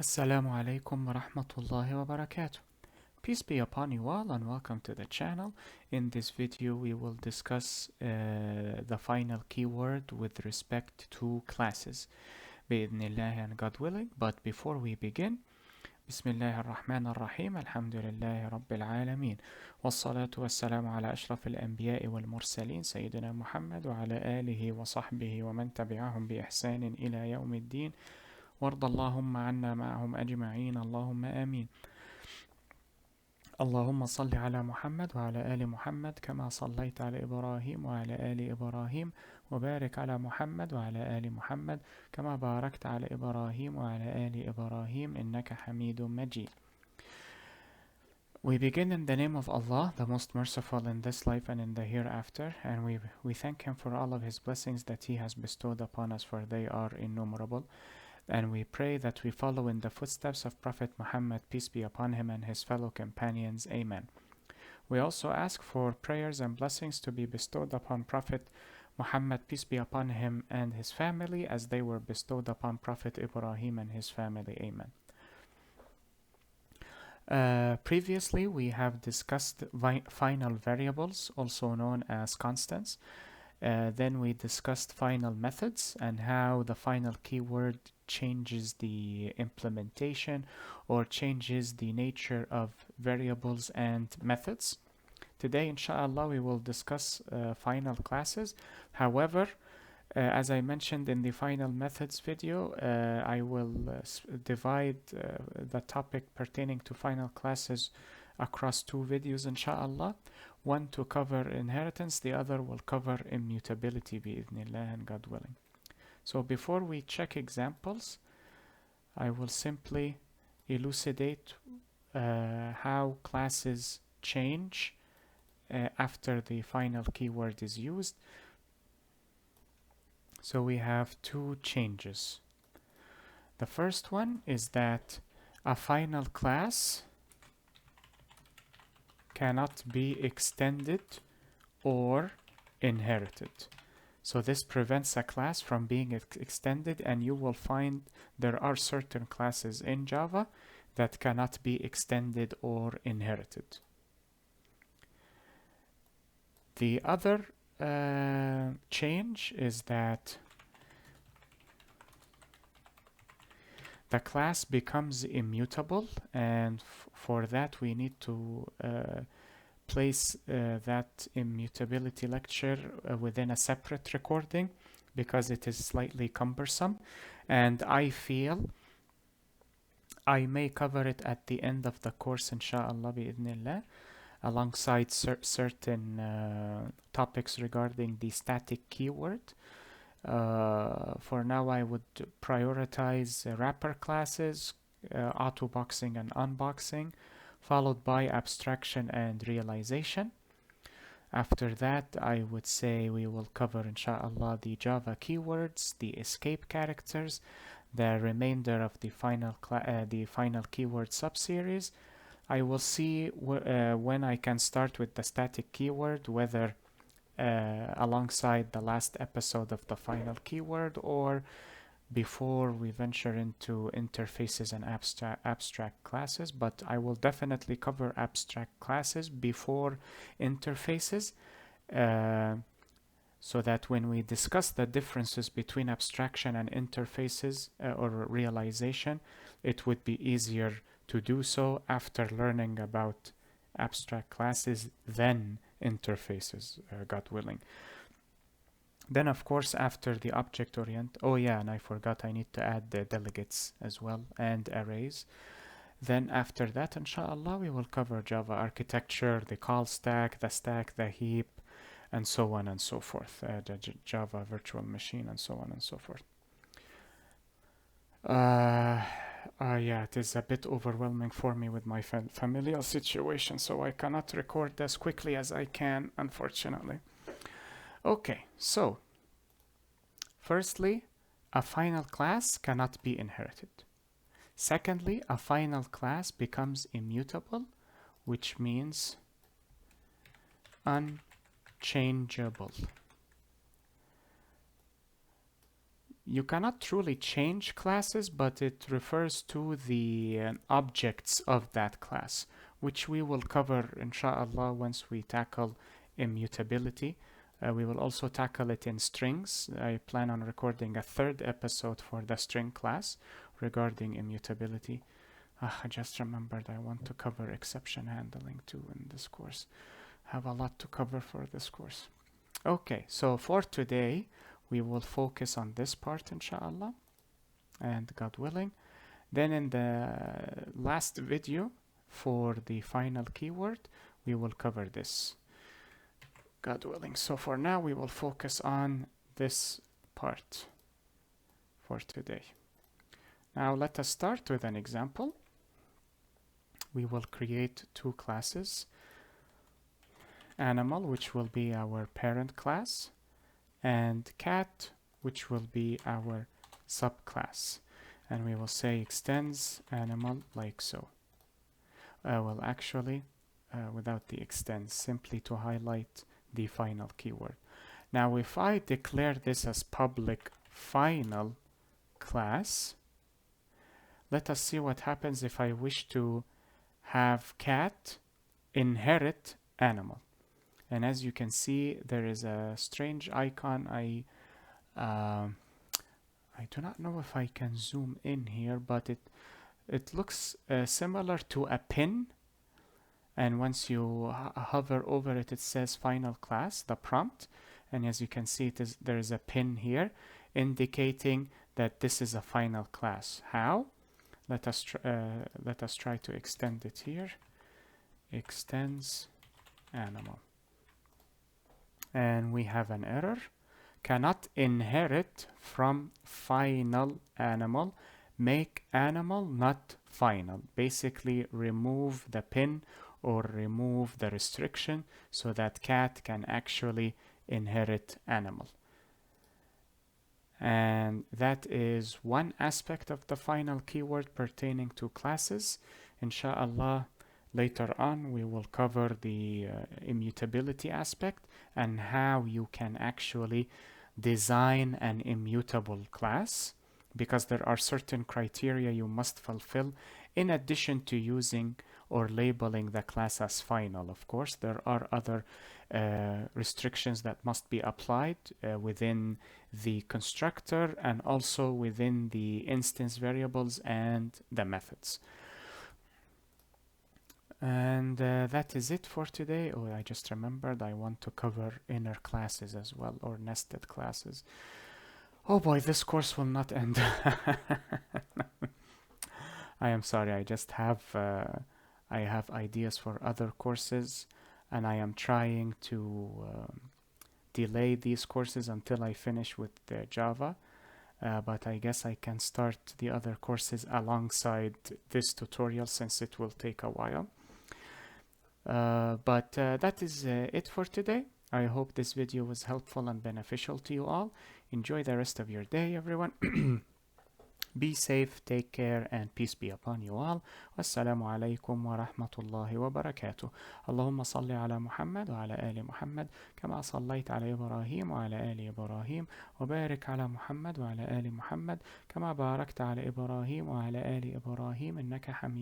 Assalamu alaikum wa rahmatullahi wa barakatuh. Peace be upon you all and welcome to the channel. In this video we will discuss the final keyword with respect to classes. بإذن and God willing. But before we begin, بسم الله الرحمن الرحيم الحمد لله رب العالمين والصلاة والسلام على أشرف الأنبياء والمرسلين سيدنا محمد وعلى آله وصحبه ومن تبعهم بإحسان إلى يوم الدين وارض اللهم عنا معهم أجمعين اللهم آمين. اللهم صل على محمد وعلى آل محمد كما صليت على إبراهيم وعلى آل إبراهيم وبارك على محمد وعلى آل محمد كما باركت على إبراهيم وعلى آل إبراهيم إنك حميد مجيد. We begin in the name of Allah, the most merciful in this life and in the hereafter, and we thank Him for all of His blessings that He has bestowed upon us, for they are innumerable. And we pray that we follow in the footsteps of Prophet Muhammad, peace be upon him, and his fellow companions. Amen. We also ask for prayers and blessings to be bestowed upon Prophet Muhammad, peace be upon him, and his family, as they were bestowed upon Prophet Ibrahim and his family. Amen. Previously, we have discussed final variables, also known as constants. Then we discussed final methods and how the final keyword changes the implementation or changes the nature of variables and methods. Today, inshallah, we will discuss final classes. However, as I mentioned in the final methods video, I will divide the topic pertaining to final classes across two videos, inshallah. One to cover inheritance, the other will cover immutability, bi'idhnillah and God willing. So before we check examples, I will simply elucidate how classes change after the final keyword is used. So we have two changes. The first one is that a final class cannot be extended or inherited. So this prevents a class from being extended, and you will find there are certain classes in Java that cannot be extended or inherited. The other change is that the class becomes immutable, and for that we need to place that immutability lecture within a separate recording because it is slightly cumbersome, and I feel I may cover it at the end of the course, inshallah bi'idhnillah, alongside certain topics regarding the static keyword. For now, I would prioritize wrapper classes, auto-boxing and unboxing, followed by abstraction and realization. After that, I would say we will cover, inshallah, the Java keywords, the escape characters, the remainder of the final keyword subseries. I will see when I can start with the static keyword, whether alongside the last episode of the final keyword or before we venture into interfaces and abstract classes, but I will definitely cover abstract classes before interfaces, so that when we discuss the differences between abstraction and interfaces or realization, it would be easier to do so after learning about abstract classes than interfaces, God willing. Then, of course, after the oh yeah, and I forgot, I need to add the delegates as well and arrays. Then after that, inshallah, we will cover Java architecture, the call stack, the heap, and so on and so forth, the Java virtual machine, and so on and so forth. Yeah, it is a bit overwhelming for me with my familial situation, so I cannot record as quickly as I can, unfortunately. Okay, so firstly, a final class cannot be inherited. Secondly, a final class becomes immutable, which means unchangeable. you cannot truly change classes, but it refers to the objects of that class, which we will cover inshallah once we tackle immutability. We will also tackle it in strings. I plan on recording a third episode for the string class regarding immutability. I just remembered I want to cover exception handling too in this course. Have a lot to cover for this course. Okay, so for today we will focus on this part inshallah, and God willing. Then in the last video for the final keyword we will cover this, God willing. So for now we will focus on this part for today. Now let us start with an example. We will create two classes, animal, which will be our parent class, and cat, which will be our subclass. And we will say extends animal like so. Well, actually, without the extends, simply to highlight the final keyword. Now, if I declare this as public final class, let us see what happens if I wish to have cat inherit animal. And as you can see, there is a strange icon. I do not know if I can zoom in here, but it looks similar to a pin. And once you hover over it, it says final class, the prompt. And as you can see, there is a pin here indicating that this is a final class. How? Let us try to extend it here. Extends animal. And we have an error. Cannot inherit from final animal. Make animal not final. Basically remove the pin or remove the restriction so that cat can actually inherit animal. And that is one aspect of the final keyword pertaining to classes. Inshallah, later on we will cover the immutability aspect and how you can actually design an immutable class, because there are certain criteria you must fulfill in addition to using or labeling the class as final. Of course, there are other restrictions that must be applied within the constructor and also within the instance variables and the methods. And that is it for today. Oh, I just remembered I want to cover inner classes as well, or nested classes. Oh boy, this course will not end. I am sorry, I just have I have ideas for other courses, and I am trying to delay these courses until I finish with Java. But I guess I can start the other courses alongside this tutorial since it will take a while. But that is it for today. I hope this video was helpful and beneficial to you all. Enjoy the rest of your day, everyone. Be safe, take care, and peace be upon you all. Wassalamu alaikum wa rahmatullahi wa barakatuh. Allahumma salli ala Muhammad wa ala ali Muhammad kama sallaita ala Ibrahim wa ala ali Ibrahim wa barik ala Muhammad wa ala ali Muhammad kama barakta ala Ibrahim wa ala ali Ibrahim innaka hamid